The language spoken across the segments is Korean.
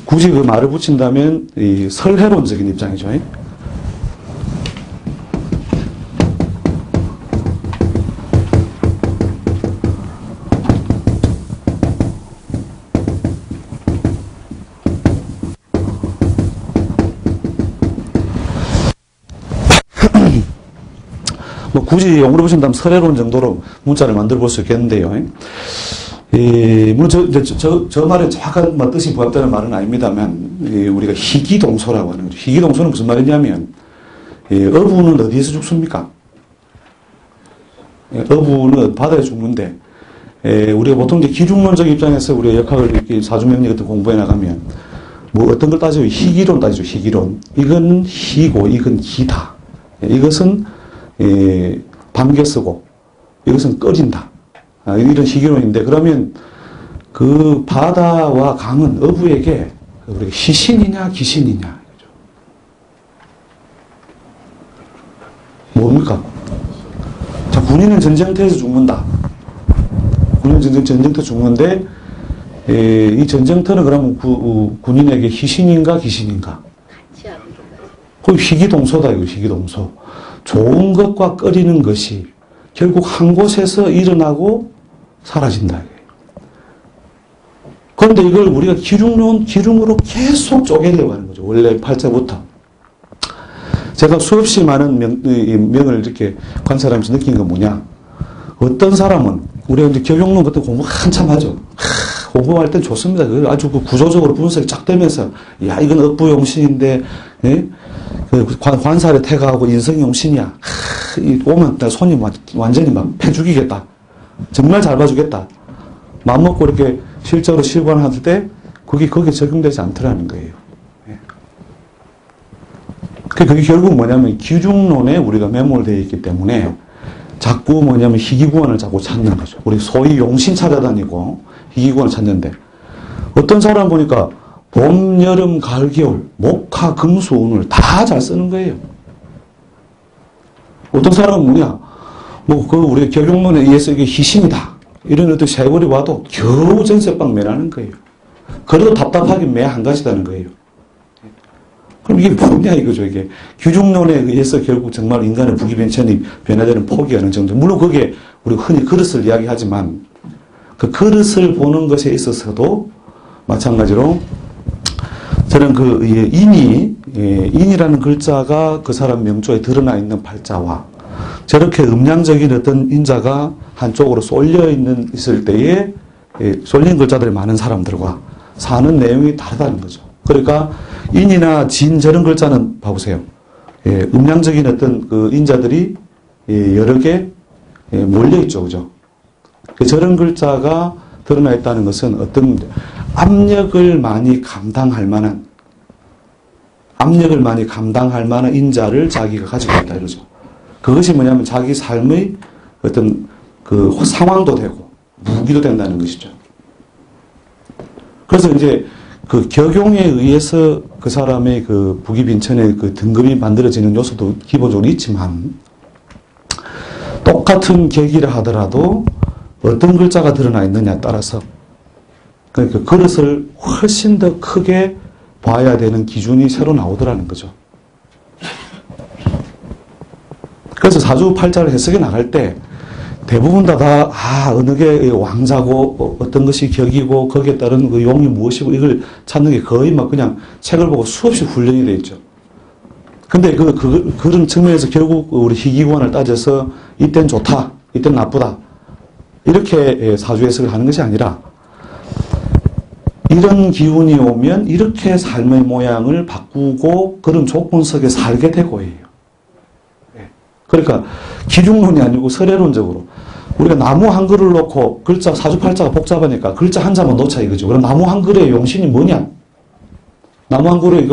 굳이 그 말을 붙인다면 이 설해론적인 입장이죠. 뭐 굳이 용어로 보신다면 설해론 정도로 문자를 만들어 볼 수 있겠는데요. 물론 저 말에 정확한 뜻이 부합되는 말은 아닙니다만, 우리가 희귀동소라고 하는 거죠. 희귀동소는 무슨 말이냐면, 어부는 어디에서 죽습니까? 어부는 바다에 죽는데, 우리가 보통 이제 기중론적 입장에서 우리가 역학을 이렇게 사주명리 같은 공부해 나가면, 뭐 어떤 걸 따지죠? 희귀론 따지죠, 희귀론. 이건 희고, 이건 기다. 이것은, 반겨 쓰고, 이것은 꺼진다. 이런 희귀론인데, 그러면 그 바다와 강은 어부에게 우리가 희신이냐 기신이냐 뭡니까? 자, 군인은 전쟁터에서 죽는다. 군인은 전쟁터 죽는데, 이 전쟁터는 그러면 군인에게 희신인가 기신인가? 거의 희귀동소다, 이거 희귀동소. 좋은 것과 꺼리는 것이 결국 한 곳에서 일어나고 사라진다. 그런데 이걸 우리가 기중으로 계속 쪼개려고 하는 거죠. 원래 팔자부터. 제가 수없이 많은 명을 이렇게 관찰하면서 느낀 건 뭐냐. 어떤 사람은, 우리가 이제 경영론 같은 공부 한참 하죠. 공부할 땐 좋습니다. 아주 그 구조적으로 분석이 쫙 되면서, 야, 이건 업부용신인데, 예? 관살에 태가하고 인성용신이야. 오면 손이 완전히 막 패 죽이겠다. 정말 잘 봐주겠다. 마음먹고 이렇게 실제로 실관할 때 거기에 적용되지 않더라는 거예요. 그게 결국 뭐냐면 기중론에 우리가 매몰되어 있기 때문에 자꾸 뭐냐면 희귀구원을 자꾸 찾는 거죠. 우리 소위 용신 찾아다니고 희귀구원을 찾는데 어떤 사람 보니까 봄, 여름, 가을, 겨울, 목화, 금수, 운을 다 잘 쓰는 거예요. 어떤 사람은 뭐냐, 우리 격용론에 의해서 이게 희신이다. 이런 어떤 세월이 와도 겨우 전세방 매라는 거예요. 그래도 답답하긴 매 한 가지다는 거예요. 그럼 이게 뭐냐 이거죠, 이게. 규중론에 의해서 결국 정말 인간의 부기변천이 변화되는 폭이 어느 정도. 물론 그게 우리가 흔히 그릇을 이야기하지만 그 그릇을 보는 것에 있어서도 마찬가지로 저는 인이라는 글자가 그 사람 명조에 드러나 있는 팔자와 저렇게 음양적인 어떤 인자가 한쪽으로 있을 때에 쏠린 글자들이 많은 사람들과 사는 내용이 다르다는 거죠. 그러니까 인이나 진 저런 글자는 봐보세요. 음양적인 어떤 그 인자들이 여러 개 몰려있죠. 그죠? 저런 글자가 드러나 있다는 것은 어떤 압력을 많이 감당할 만한 인자를 자기가 가지고 있다 이러죠. 그것이 뭐냐면 자기 삶의 어떤 그 상황도 되고 무기도 된다는 것이죠. 그래서 이제 그 격용에 의해서 그 사람의 그 부기빈천의 그 등급이 만들어지는 요소도 기본적으로 있지만 똑같은 격이라 하더라도 어떤 글자가 드러나 있느냐에 따라서 그러니까 그릇을 훨씬 더 크게 봐야 되는 기준이 새로 나오더라는 거죠. 그래서 사주팔자를 해석해 나갈 때 대부분 어느 게 왕자고 어떤 것이 격이고 거기에 따른 그 용이 무엇이고 이걸 찾는 게 거의 막 그냥 책을 보고 수없이 훈련이 돼 있죠. 근데 그런 측면에서 결국 우리 희귀관을 따져서 이땐 좋다, 이땐 나쁘다 이렇게 사주 해석을 하는 것이 아니라 이런 기운이 오면 이렇게 삶의 모양을 바꾸고 그런 조건 속에 살게 되고예요. 그러니까 기중론이 아니고 설해론적으로 우리가 나무 한 그릇을 놓고 글자 사주팔자가 복잡하니까 글자 한 자만 놓자 이거죠. 그럼 나무 한 그릇의 용신이 뭐냐? 나무 한 그릇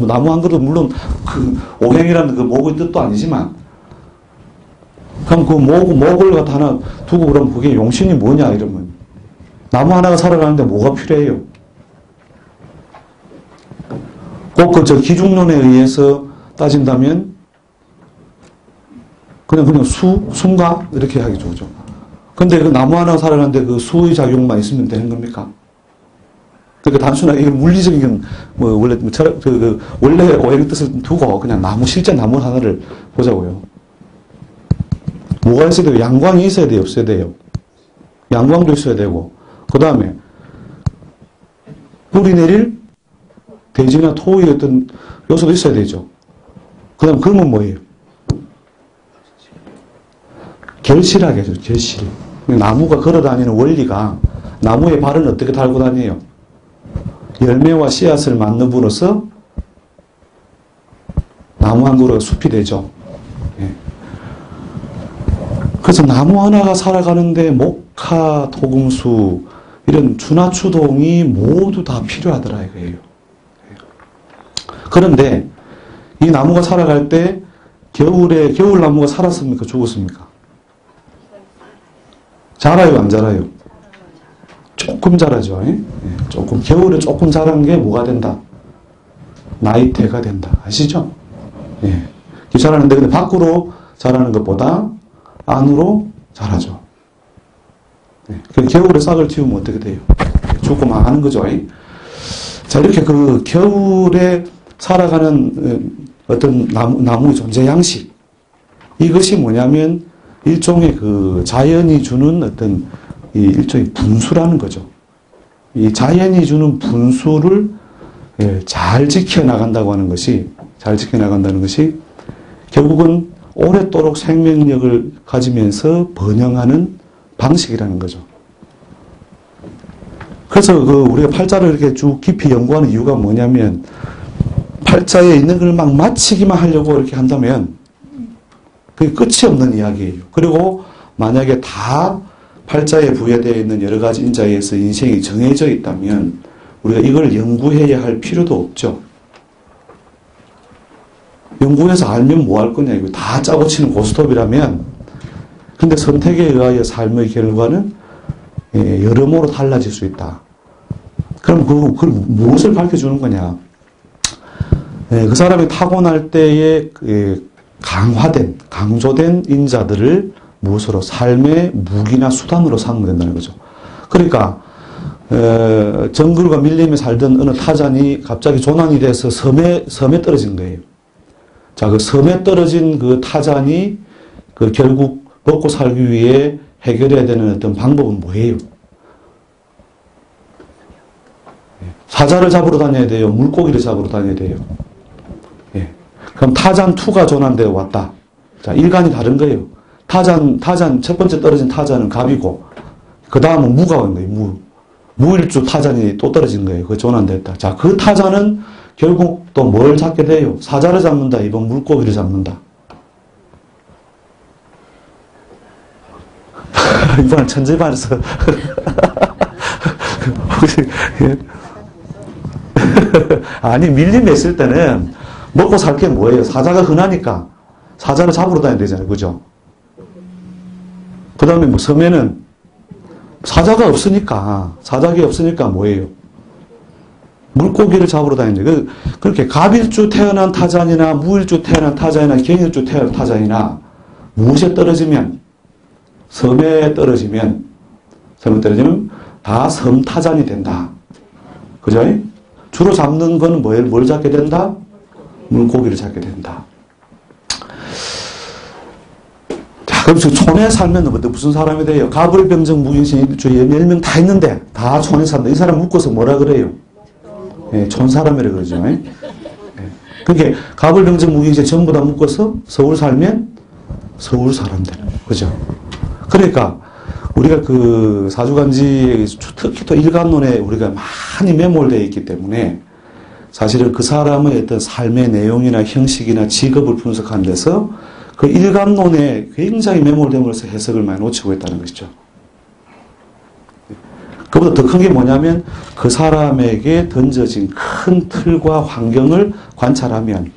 나무 한 그릇 물론 그 오행이라는 그 목의 뜻도 아니지만 그럼 그 목을 갖다 하나 두고 그러면 그게 용신이 뭐냐 이러면 나무 하나가 살아가는데 뭐가 필요해요? 꼭 저 기중론에 의해서 따진다면 그냥 순가? 이렇게 하겠죠. 그죠? 근데 그 나무 하나 살아가는데 그 수의 작용만 있으면 되는 겁니까? 그러니까 단순하게 이걸 물리적인 원래 철학 원래 오행의 뜻을 두고 그냥 실제 나무 하나를 보자고요. 뭐가 있어야 돼요? 양광이 있어야 돼요? 없어야 돼요? 양광도 있어야 되고, 그 다음에 뿌리 내릴 대지나 토의 어떤 요소도 있어야 되죠. 그 다음 그러면 뭐예요? 결실하게 해줘, 결실. 나무가 걸어다니는 원리가, 나무의 발은 어떻게 달고 다녀요? 열매와 씨앗을 만듦으로써 나무 한 그루가 숲이 되죠. 예. 그래서 나무 하나가 살아가는데 목화, 토금수, 이런 추나추동이 모두 다 필요하더라 이거예요. 그런데 이 나무가 살아갈 때 겨울에 겨울나무가 살았습니까? 죽었습니까? 자라요, 안 자라요? 조금 자라죠. 예? 조금 겨울에 조금 자란 게 뭐가 된다? 나이테가 된다. 아시죠? 예. 자라는데 근데 밖으로 자라는 것보다 안으로 자라죠. 예. 겨울에 싹을 틔우면 어떻게 돼요? 죽고 망하는 거죠. 예? 자, 이렇게 그 겨울에 살아가는 어떤 나무의 존재 양식, 이것이 뭐냐면 일종의 그 자연이 주는 어떤 이 일종의 분수라는 거죠. 이 자연이 주는 분수를 잘 지켜나간다고 하는 것이, 결국은 오랫도록 생명력을 가지면서 번영하는 방식이라는 거죠. 그래서 우리가 팔자를 이렇게 쭉 깊이 연구하는 이유가 뭐냐면, 팔자에 있는 걸 막 맞히기만 하려고 이렇게 한다면 그게 끝이 없는 이야기예요. 그리고 만약에 다 팔자에 부여되어 있는 여러 가지 인자에 의해서 인생이 정해져 있다면 우리가 이걸 연구해야 할 필요도 없죠. 연구해서 알면 뭐 할 거냐. 이거 다 짜고 치는 고스톱이라면. 근데 선택에 의하여 삶의 결과는 여러모로 달라질 수 있다. 그럼 그걸 무엇을 밝혀주는 거냐. 그 사람이 타고날 때에 강조된 인자들을 무엇으로? 삶의 무기나 수단으로 삼으면 된다는 거죠. 그러니까 정글과 밀림에 살던 어느 타잔이 갑자기 조난이 돼서 섬에 떨어진 거예요. 자, 그 섬에 떨어진 그 타잔이 결국 먹고 살기 위해 해결해야 되는 어떤 방법은 뭐예요? 사자를 잡으러 다녀야 돼요? 물고기를 잡으러 다녀야 돼요? 예. 그럼 타잔2가 조난되어 왔다. 자, 일간이 다른 거예요. 타잔, 첫 번째 떨어진 타잔은 갑이고, 그 다음은 무가 온 거예요, 무일주 타잔이 또 떨어진 거예요. 그 조난됐다. 자, 그 타잔은 결국 또 뭘 잡게 돼요? 사자를 잡는다. 이번 물고기를 잡는다. 이번엔 천재반에서. 아니, 밀림에 있을 때는 먹고 살 게 뭐예요? 사자가 흔하니까 사자를 잡으러 다녀야 되잖아요. 그죠? 그 다음에 뭐 섬에는 사자가 없으니까 뭐예요? 물고기를 잡으러 다니는데, 그렇게 갑일주 태어난 타잔이나 무일주 태어난 타잔이나 경일주 태어난 타잔이나 무엇에 떨어지면, 섬에 떨어지면 다 섬타잔이 된다. 그죠? 주로 잡는 거는 뭘 잡게 된다? 물고기를 잡게 된다. 자, 그럼 촌에 살면 무슨 사람이 돼요? 가불병정 무균신 일주 10명 다 있는데 다 촌에 산다. 이 사람 묶어서 뭐라 그래요? 예, 촌 사람이라 그러죠. 예. 그러니까 가불병정 무균신 전부 다 묶어서 서울 살면 서울 사람 되는 거예요. 그죠? 그러니까 우리가 그 사주간지 특히 또 일간론에 우리가 많이 매몰되어 있기 때문에 사실은 그 사람의 어떤 삶의 내용이나 형식이나 직업을 분석하는 데서 그 일간론에 굉장히 매몰됨으로써 해석을 많이 놓치고 있다는 것이죠. 그보다 더 큰 게 뭐냐면 그 사람에게 던져진 큰 틀과 환경을 관찰하면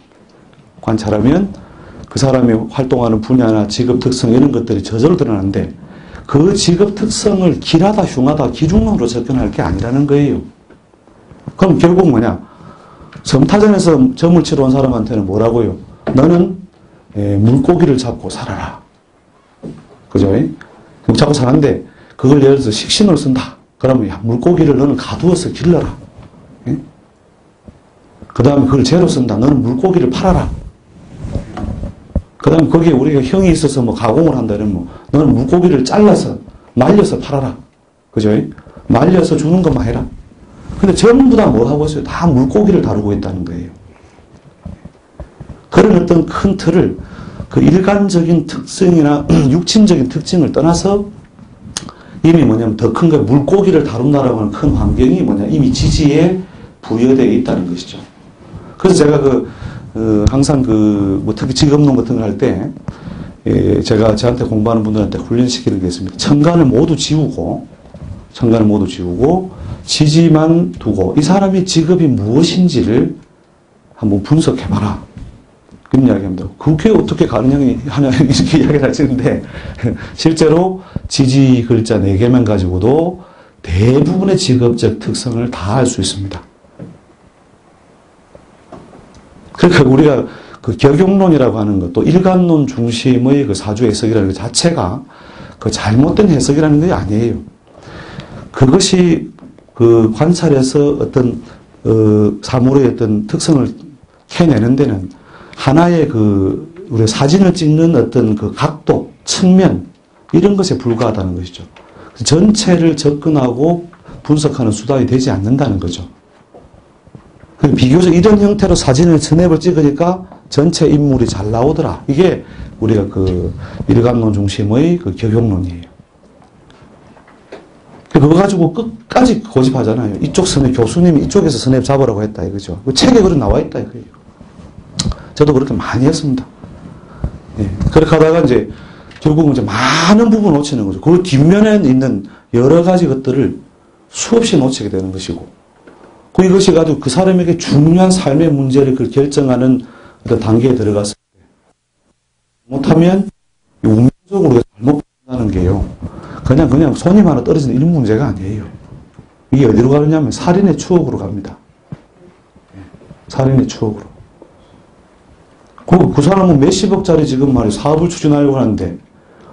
그 사람이 활동하는 분야나 직업 특성 이런 것들이 저절로 드러나는데 그 직업 특성을 길하다 흉하다 기중론으로 접근할 게 아니라는 거예요. 그럼 결국 뭐냐? 섬타전에서 점을 치러 온 사람한테는 뭐라고요? 너는 물고기를 잡고 살아라. 그죠? 그럼 잡고 사는데 그걸 예를 들어서 식신을 쓴다. 그러면 야, 물고기를 너는 가두어서 길러라. 그 다음에 그걸 재로 쓴다. 너는 물고기를 팔아라. 그 다음에 거기에 우리가 형이 있어서 뭐 가공을 한다 이러면 뭐 너는 물고기를 잘라서 말려서 팔아라. 그죠? 말려서 주는 것만 해라. 근데 전부 다 뭘 하고 있어요? 다 물고기를 다루고 있다는 거예요. 그런 어떤 큰 틀을 그 일관적인 특성이나 육친적인 특징을 떠나서 이미 뭐냐면 더 큰 거 물고기를 다룬다라고 하는 큰 환경이 뭐냐 이미 지지에 부여되어 있다는 것이죠. 그래서 제가 항상 뭐 특히 직업론 같은 걸 할 때 제가 저한테 공부하는 분들한테 훈련시키는 게 있습니다. 천간을 모두 지우고 지지만 두고 이 사람의 직업이 무엇인지를 한번 분석해봐라. 그런 이야기합니다. 그게 어떻게 가능하냐 이렇게 이야기를 하시는데 실제로 지지 글자 4개만 가지고도 대부분의 직업적 특성을 다 알 수 있습니다. 그러니까 우리가 그 격용론이라고 하는 것도 일관론 중심의 그 사주 해석이라는 것 자체가 그 잘못된 해석이라는 게 아니에요. 그것이 그 관찰해서 어떤 사물의 어떤 특성을 캐내는 데는 하나의 우리 사진을 찍는 어떤 그 각도, 측면 이런 것에 불과하다는 것이죠. 전체를 접근하고 분석하는 수단이 되지 않는다는 거죠. 비교적 이런 형태로 사진을 스냅을 찍으니까 전체 인물이 잘 나오더라. 이게 우리가 그 일관론 중심의 그 격용론이에요. 그거 가지고 끝까지 고집하잖아요. 이쪽 스냅, 교수님이 이쪽에서 스냅 잡으라고 했다 이거죠. 책에 그런 나와 있다 이거예요. 저도 그렇게 많이 했습니다. 예. 그렇게 하다가 이제 결국은 이제 많은 부분을 놓치는 거죠. 그 뒷면에 있는 여러 가지 것들을 수없이 놓치게 되는 것이고, 이것이 가지고 그 사람에게 중요한 삶의 문제를 결정하는 어떤 단계에 들어갔을 때, 못하면 운명적으로 잘못 한다는 게요. 그냥 손님 하나 떨어지는 이런 문제가 아니에요. 이게 어디로 가느냐면 살인의 추억으로 갑니다. 살인의 추억으로. 그 사람은 몇십억짜리 지금 말이 사업을 추진하려고 하는데,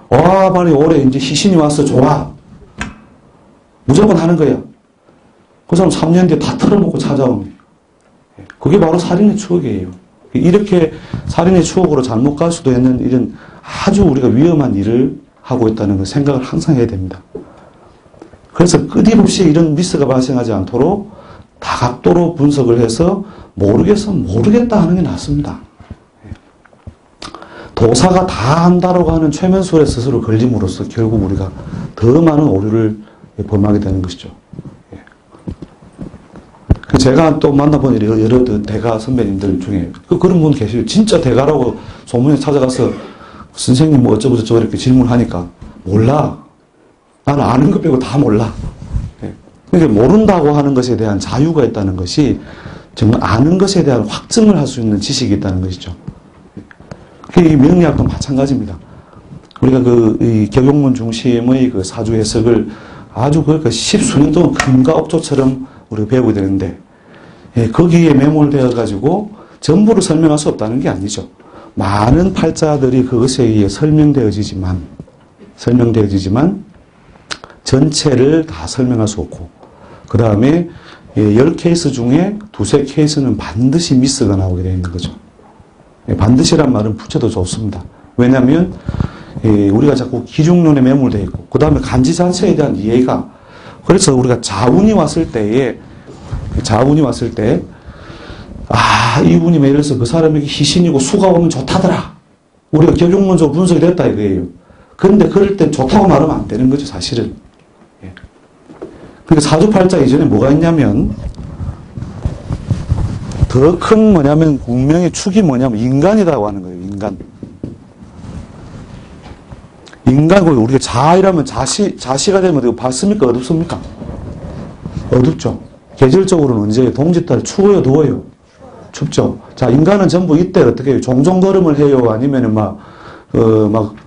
말이 올해 이제 희신이 와서 좋아. 무조건 하는 거야. 그 사람 3년 뒤에 다 털어먹고 찾아옵니다. 그게 바로 살인의 추억이에요. 이렇게 살인의 추억으로 잘못 갈 수도 있는 이런 아주 우리가 위험한 일을 하고 있다는 걸 생각을 항상 해야 됩니다. 그래서 끊임없이 이런 미스가 발생하지 않도록 다각도로 분석을 해서 모르겠어 모르겠다 하는 게 낫습니다. 도사가 다 한다라고 하는 최면술에 스스로 걸림으로써 결국 우리가 더 많은 오류를 범하게 되는 것이죠. 제가 또 만나본 여러 대가 선배님들 중에 그런 분 계시죠. 진짜 대가라고 소문에 찾아가서 선생님 뭐 어쩌고저쩌고 이렇게 질문하니까 몰라. 나는 아는 것 빼고 다 몰라. 그러니까 모른다고 하는 것에 대한 자유가 있다는 것이 정말 아는 것에 대한 확증을 할 수 있는 지식이 있다는 것이죠. 이 명리학도 마찬가지입니다. 우리가 이 격용론 중심의 그 사주 해석을 아주 그러니까 십수년 동안 금과 업조처럼 우리가 배우게 되는데, 거기에 매몰되어 가지고 전부를 설명할 수 없다는 게 아니죠. 많은 팔자들이 그것에 의해 설명되어지지만 전체를 다 설명할 수 없고, 그 다음에 10케이스 중에 두세 케이스는 반드시 미스가 나오게 되어 있는 거죠. 반드시란 말은 붙여도 좋습니다. 왜냐하면 우리가 자꾸 기중론에 매몰되어 있고, 그 다음에 간지 자체에 대한 이해가, 그래서 우리가 자운이 왔을 때 이분이 예를 들어서 그 사람에게 희신이고 수가 오면 좋다더라. 우리가 격용론적으로 분석이 됐다 이거예요. 그런데 그럴 때 좋다고 말하면 안 되는 거죠, 사실은. 그러니까 사주팔자 이전에 뭐가 있냐면, 더 큰 뭐냐면 운명의 축이 뭐냐면 인간이라고 하는 거예요. 인간고 우리가 자이라면 자시가 되면 어떻게 밝습니까? 어둡습니까? 어둡죠. 계절적으로는 언제 동짓달 추워요, 더워요? 춥죠. 자, 인간은 전부 이때 어떻게 해요? 종종 걸음을 해요? 아니면은 막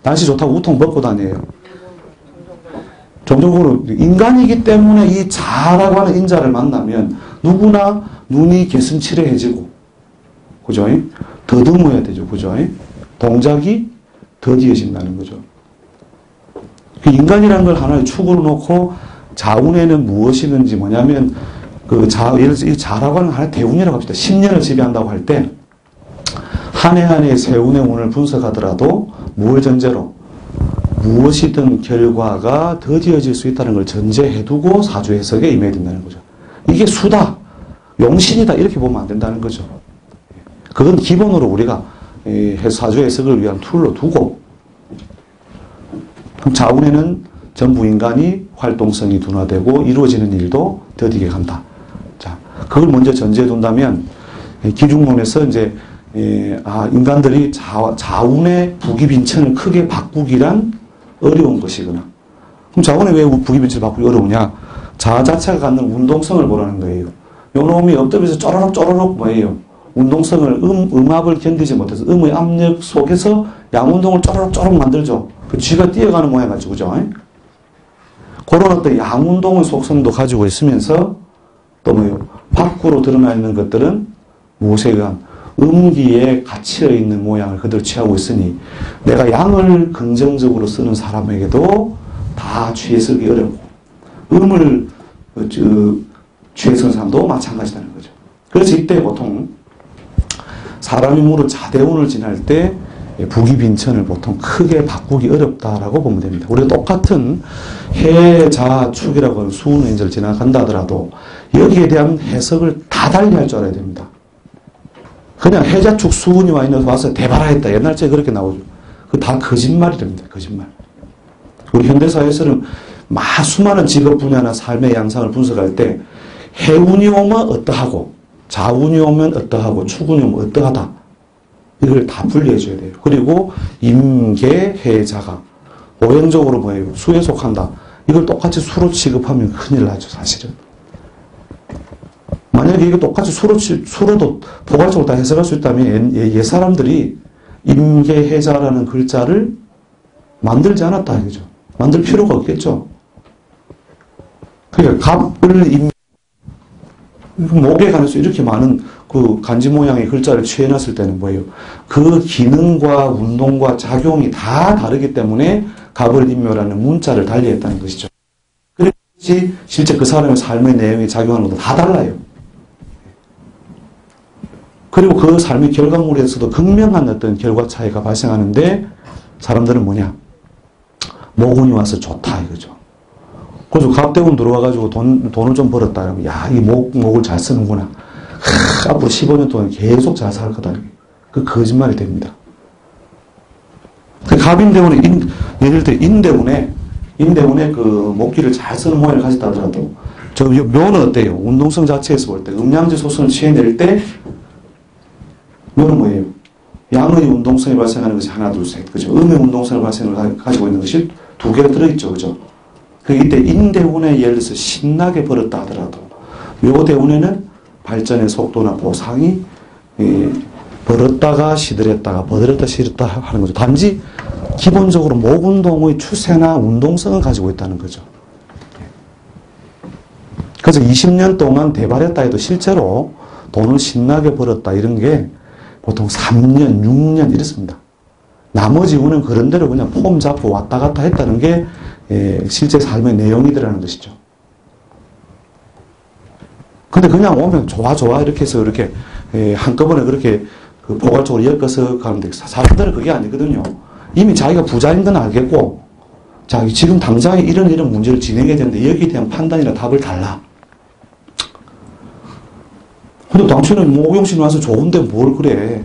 날씨 좋다고 우통 벗고 다녀요? 종종 걸음. 인간이기 때문에 이 자라고 하는 인자를 만나면 누구나 눈이 개슴츠레해지고, 그죠? 더듬어야 되죠. 그죠? 동작이 더디어진다는 거죠. 인간이라는 걸 하나의 축으로 놓고 자운에는 무엇이든지 뭐냐면 예를 들어서 이 자라고 하는 하나의 대운이라고 합시다. 10년을 지배한다고 할 때, 한 해 한 해 세운의 운을 분석하더라도 무엇을 전제로 무엇이든 결과가 더디어질 수 있다는 걸 전제해두고 사주 해석에 임해야 된다는 거죠. 이게 수다, 용신이다 이렇게 보면 안 된다는 거죠. 그건 기본으로 우리가 사주 해석을 위한 툴로 두고, 그럼 자운에는 전부 인간이 활동성이 둔화되고 이루어지는 일도 더디게 간다. 자, 그걸 먼저 전제해 둔다면 기중론에서 이제 인간들이 자운의 부기빈천을 크게 바꾸기란 어려운 것이구나. 그럼 자운의 왜 부기빈천을 바꾸기 어려우냐? 자 자체가 갖는 운동성을 보라는 거예요. 요 놈이 엎드려서 쪼르륵 뭐예요? 운동성을 음압을 견디지 못해서 음의 압력 속에서 양운동을 쪼르륵 만들죠. 그 쥐가 뛰어가는 모양 가지고 그죠? 그런 어떤 양운동의 속성도 가지고 있으면서 또 뭐예요? 밖으로 드러나 있는 것들은 무엇에 의한 음기에 갇혀 있는 모양을 그대로 취하고 있으니 내가 양을 긍정적으로 쓰는 사람에게도 다 취해서기 어렵고 음을 취해서는 사람도 마찬가지라는 거죠. 그래서 이때 보통 사람이 무릇 자대운을 지날 때 부기빈천을 보통 크게 바꾸기 어렵다라고 보면 됩니다. 우리가 똑같은 해자축이라고 하는 수운행절을 지나간다 하더라도 여기에 대한 해석을 다 달리 할 줄 알아야 됩니다. 그냥 해자축 수운이 와서 대바라했다. 옛날에 그렇게 나오죠. 그 다 거짓말이랍니다. 거짓말. 우리 현대사회에서는 수많은 직업 분야나 삶의 양상을 분석할 때 해운이 오면 어떠하고 자운이 오면 어떠하고 축운이 오면 어떠하다. 이걸 다 분리해 줘야 돼요. 그리고 임계, 해자가 오행적으로 뭐예요? 수에 속한다. 이걸 똑같이 수로 취급하면 큰일 나죠, 사실은. 만약에 이거 똑같이 수로도 포괄적으로 다 해석할 수 있다면 옛 사람들이 임계해자라는 글자를 만들지 않았다 이거죠. 만들 필요가 없겠죠. 그러니까 갑을 목에 관해서 이렇게 많은 그 간지 모양의 글자를 취해놨을 때는 뭐예요? 그 기능과 운동과 작용이 다 다르기 때문에 갑을 임묘라는 문자를 달리했다는 것이죠. 그렇지 실제 그 사람의 삶의 내용이 작용하는 것도 다 달라요. 그리고 그 삶의 결과물에서도 극명한 어떤 결과 차이가 발생하는데 사람들은 뭐냐? 모군이 와서 좋다 이거죠. 그래서 갑대운 들어와가지고 돈을 좀 벌었다. 그러면 야, 이 목을 잘 쓰는구나. 앞으로 15년 동안 계속 잘 살 거다. 그 거짓말이 됩니다. 그 갑인대운에 예를 들어 인대운에 그 목기를 잘 쓰는 모양을 가졌다 하더라도 저 묘는 어때요? 운동성 자체에서 볼 때 음양지 소선을 취해낼 때 묘는 뭐예요? 양의 운동성이 발생하는 것이 하나 둘 셋 그죠? 음의 운동성을 가지고 있는 것이 두 개가 들어있죠. 그죠? 이때 인대운에 예를 들어서 신나게 벌었다 하더라도 묘대운에는 발전의 속도나 보상이 벌었다가 시들했다가 버들었다 시들었다 하는 거죠. 단지 기본적으로 목운동의 추세나 운동성을 가지고 있다는 거죠. 그래서 20년 동안 대발했다 해도 실제로 돈을 신나게 벌었다 이런 게 보통 3년, 6년 이렇습니다. 나머지 운은 그런 대로 그냥 폼 잡고 왔다 갔다 했다는 게 실제 삶의 내용이더라는 것이죠. 근데 그냥 오면 좋아 이렇게 해서 이렇게 한꺼번에 그렇게 포괄적으로 엮어서 가는데 사람들은 그게 아니거든요. 이미 자기가 부자인 건 알겠고 자기 지금 당장에 이런 문제를 진행해야 되는데 여기에 대한 판단이나 답을 달라. 근데 당신은 목용신 와서 좋은데 뭘 그래.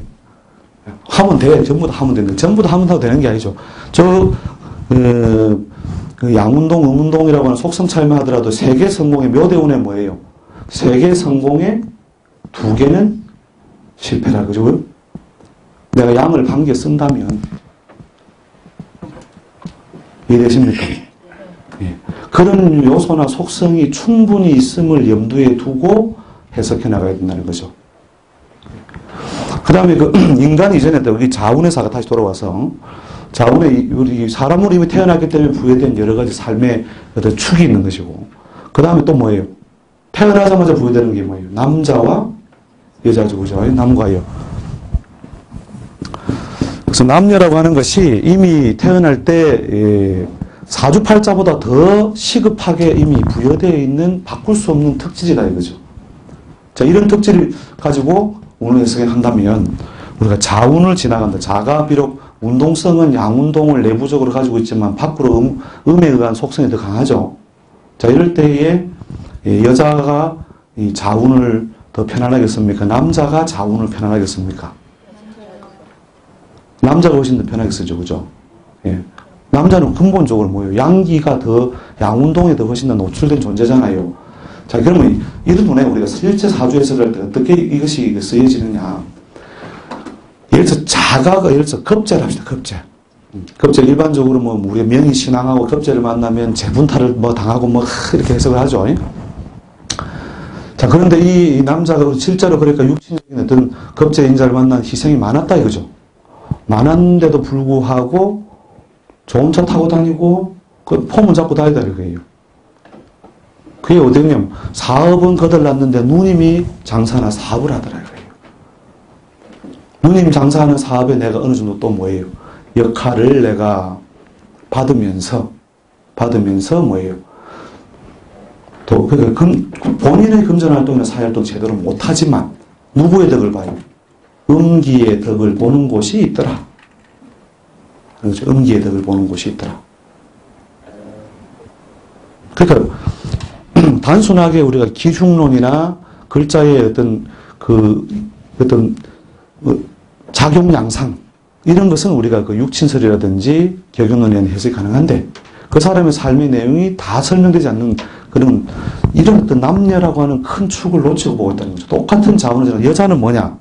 하면 돼. 전부 다 하면 되는데 전부 다 하면 되는 게 아니죠. 그 양운동, 음운동이라고 하는 속성 차이만 하더라도 3개 성공의 묘대운에 뭐예요? 3개 성공에 2개는 실패라. 그죠? 내가 양을 반개 쓴다면 이해되십니까? 예. 그런 요소나 속성이 충분히 있음을 염두에 두고 해석해 나가야 된다는 거죠. 그 다음에 인간이 이전에 여기 자운의사가 다시 돌아와서 자운에 우리 사람으로 이미 태어났기 때문에 부여된 여러 가지 삶의 어떤 축이 있는 것이고 그 다음에 또 뭐예요? 태어나자마자 부여되는 게 뭐예요? 남자와 여자죠. 그죠? 남과 여. 그래서 남녀라고 하는 것이 이미 태어날 때 사주팔자보다 더 시급하게 이미 부여되어 있는 바꿀 수 없는 특질이다 이거죠. 자, 이런 특질을 가지고 오늘 해석을 한다면 우리가 자운을 지나간다. 자가 비록 운동성은 양운동을 내부적으로 가지고 있지만 밖으로 음에 의한 속성이 더 강하죠. 자, 이럴 때에 여자가 이 자운을 더 편안하게 씁니까? 남자가 자운을 편안하게 씁니까? 남자가 훨씬 더 편하게 쓰죠. 그죠? 예. 남자는 근본적으로 뭐예요? 양기가 더, 양운동에 더 훨씬 더 노출된 존재잖아요. 자, 그러면 이런 분에 우리가 실제 사주 해석을 할 때 어떻게 이것이 쓰여지느냐. 예를 들어서 자가가, 예를 들어서 급제를 합시다. 급제. 급제 일반적으로 뭐 우리가 명의신앙하고 급제를 만나면 재분탈을 뭐 당하고 뭐 이렇게 해석을 하죠. 자, 그런데 이 남자가 실제로 그러니까 육신적인 어떤 급제 인자를 만난 희생이 많았다 이거죠. 많았는데도 불구하고 좋은 차 타고 다니고 그 폼은 잡고 다니다 이거예요. 그게 어디냐면 사업은 거들났는데 누님이 장사나 사업을 하더라 이거예요. 누님 장사하는 사업에 내가 어느 정도 또 뭐예요? 역할을 내가 받으면서 뭐예요? 또 본인의 금전활동이나 사회활동 제대로 못하지만 누구의 덕을 봐요? 음기의 덕을 보는 곳이 있더라. 그렇죠? 음기의 덕을 보는 곳이 있더라. 그러니까 단순하게 우리가 기중론이나 글자의 어떤 작용 양상 이런 것은 우리가 그 육친설이라든지 격용론에 의한 해석이 가능한데 그 사람의 삶의 내용이 다 설명되지 않는 그런 이런 어떤 남녀라고 하는 큰 축을 놓치고 보고 있다는 거죠. 똑같은 자원을 여자는 뭐냐?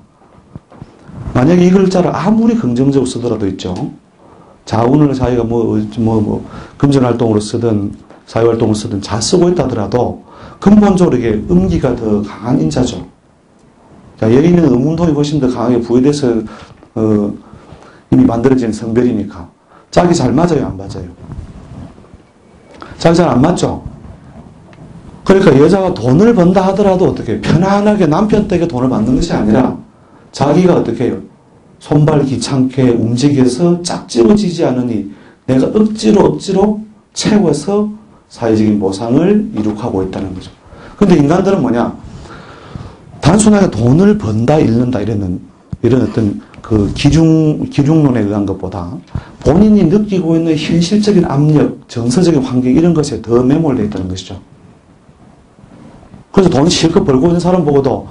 만약에 이 글자를 아무리 긍정적으로 쓰더라도 있죠. 자운을 자기가 금전활동으로 쓰든 사회활동을 쓰든 잘 쓰고 있다 하더라도 근본적으로 이게 음기가 더 강한 인자죠. 자, 여인은 음운동이 훨씬 더 강하게 부여돼서 이미 만들어진 성별이니까 짝이 잘 맞아요, 안 맞아요? 짝이 잘 안 맞죠? 그러니까 여자가 돈을 번다 하더라도 어떻게 편안하게 남편 댁에 돈을 받는 것이 아니라 자기가 어떻게 해요? 손발 귀찮게 움직여서 짝지어지지 않으니 내가 억지로 채워서 사회적인 보상을 이룩하고 있다는 거죠. 근데 인간들은 뭐냐? 단순하게 돈을 번다, 잃는다, 이런 어떤 그 기중론에 의한 것보다 본인이 느끼고 있는 현실적인 압력, 정서적인 환경, 이런 것에 더 매몰되어 있다는 것이죠. 그래서 돈 실컷 벌고 있는 사람 보고도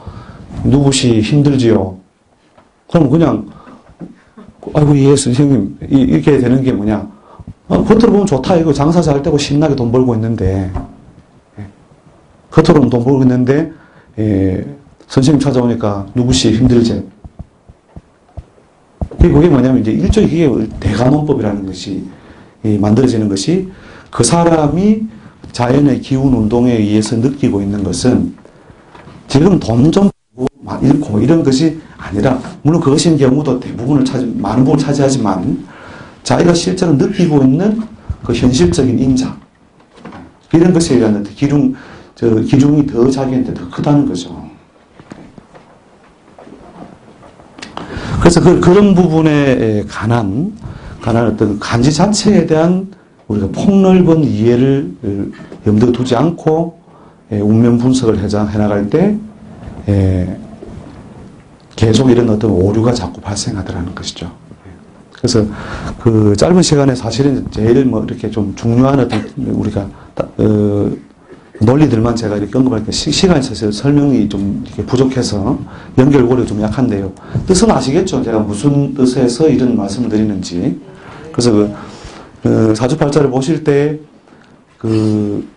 누구시 힘들지요? 그럼 그냥, 아이고, 예, 선생님, 이렇게 되는 게 뭐냐? 겉으로 보면 좋다, 이거 장사 잘 되고 신나게 돈 벌고 있는데, 겉으로는 돈 벌고 있는데, 선생님 찾아오니까 누구시 힘들지? 그게 뭐냐면 이제 일종의 그게 대간호법이라는 것이 만들어지는 것이 그 사람이 자연의 기운 운동에 의해서 느끼고 있는 것은 지금 돈 좀 잃고 이런 것이 아니라 물론 그것인 경우도 많은 부분을 차지하지만 자기가 실제로 느끼고 있는 그 현실적인 인자 이런 것에 의한 기중이 더 자기한테 더 크다는 거죠. 그래서 그런 부분에 관한 어떤 간지 자체에 대한 우리가 폭넓은 이해를 염두에 두지 않고 운명 분석을 해나갈 때 계속 이런 어떤 오류가 자꾸 발생하더라는 것이죠. 그래서 그 짧은 시간에 사실은 제일 이렇게 좀 중요한 어떤 우리가 논리들만 제가 이렇게 언급할게요. 시간이 사실 설명이 좀 이렇게 부족해서 연결고리가 좀 약한데요. 뜻은 아시겠죠? 제가 무슨 뜻에서 이런 말씀을 드리는지. 그래서 사주팔자를 보실 때 그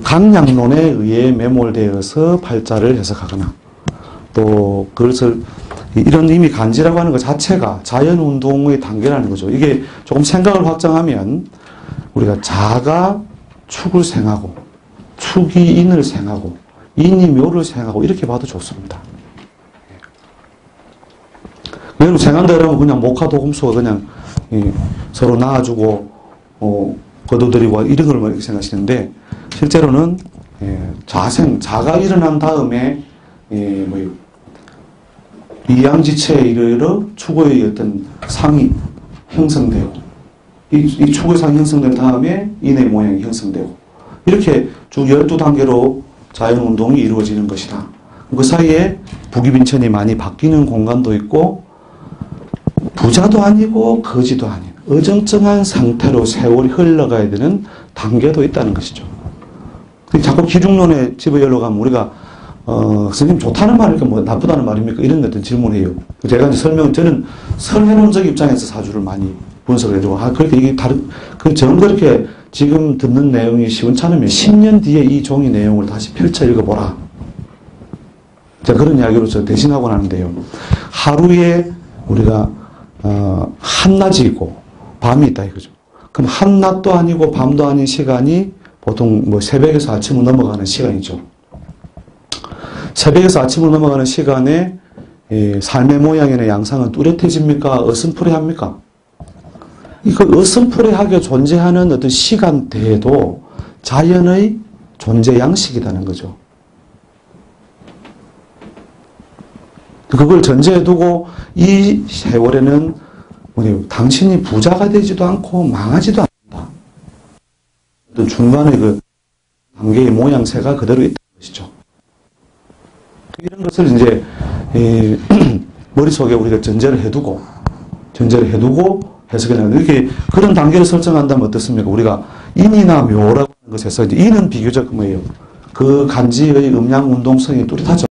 강약론에 의해 매몰되어서 팔자를 해석하거나 또 그것을 이런 이미 간지라고 하는 것 자체가 자연운동의 단계라는 거죠. 이게 조금 생각을 확장하면 우리가 자가 축을 생하고 축이 인을 생하고 인이 묘를 생하고 이렇게 봐도 좋습니다. 여러분 생한다 그러면 그냥 목화도금수가 그냥 서로 낳아주고 거둬들이고 이런 걸 이렇게 생각하시는데 실제로는 자가 일어난 다음에 이양지체에 이르러 축의 어떤 상이 형성되고 이 축의 상이 형성된 다음에 인의 모양이 형성되고 이렇게 쭉 12단계로 자연운동이 이루어지는 것이다. 그 사이에 북이빈천이 많이 바뀌는 공간도 있고 부자도 아니고 거지도 아닌 어정쩡한 상태로 세월이 흘러가야 되는 단계도 있다는 것이죠. 자꾸 기중론에 집어열러 가면 우리가 선생님 좋다는 말입니까? 뭐 나쁘다는 말입니까? 이런 어떤 질문해요. 제가 이제 저는 설회론적 입장에서 사주를 많이 분석을 해주고, 그렇게 이게 그렇게 지금 듣는 내용이 시원찮으면 10년 뒤에 이 종이 내용을 다시 펼쳐 읽어보라. 제가 그런 이야기로 저 대신하곤 하는데요. 하루에 우리가, 한낮이 있고, 밤이 있다 이거죠. 그럼 한낮도 아니고 밤도 아닌 시간이 보통 뭐 새벽에서 아침으로 넘어가는 시간이죠. 새벽에서 아침으로 넘어가는 시간에 삶의 모양이나 양상은 뚜렷해집니까? 어슴푸레합니까? 그 어슴푸레하게 존재하는 어떤 시간대에도 자연의 존재 양식이라는 거죠. 그걸 전제해 두고 이 세월에는 당신이 부자가 되지도 않고 망하지도 않는다. 어떤 중간의 그 단계의 모양새가 그대로 있다는 것이죠. 이런 것을 이제 머릿속에 우리가 전제를 해두고 해석해 나가는 이렇게 그런 단계를 설정한다면 어떻습니까? 우리가 인이나 묘라고 하는 것에서 이제 인은 비교적 뭐예요? 그 간지의 음양 운동성이 뚜렷하죠.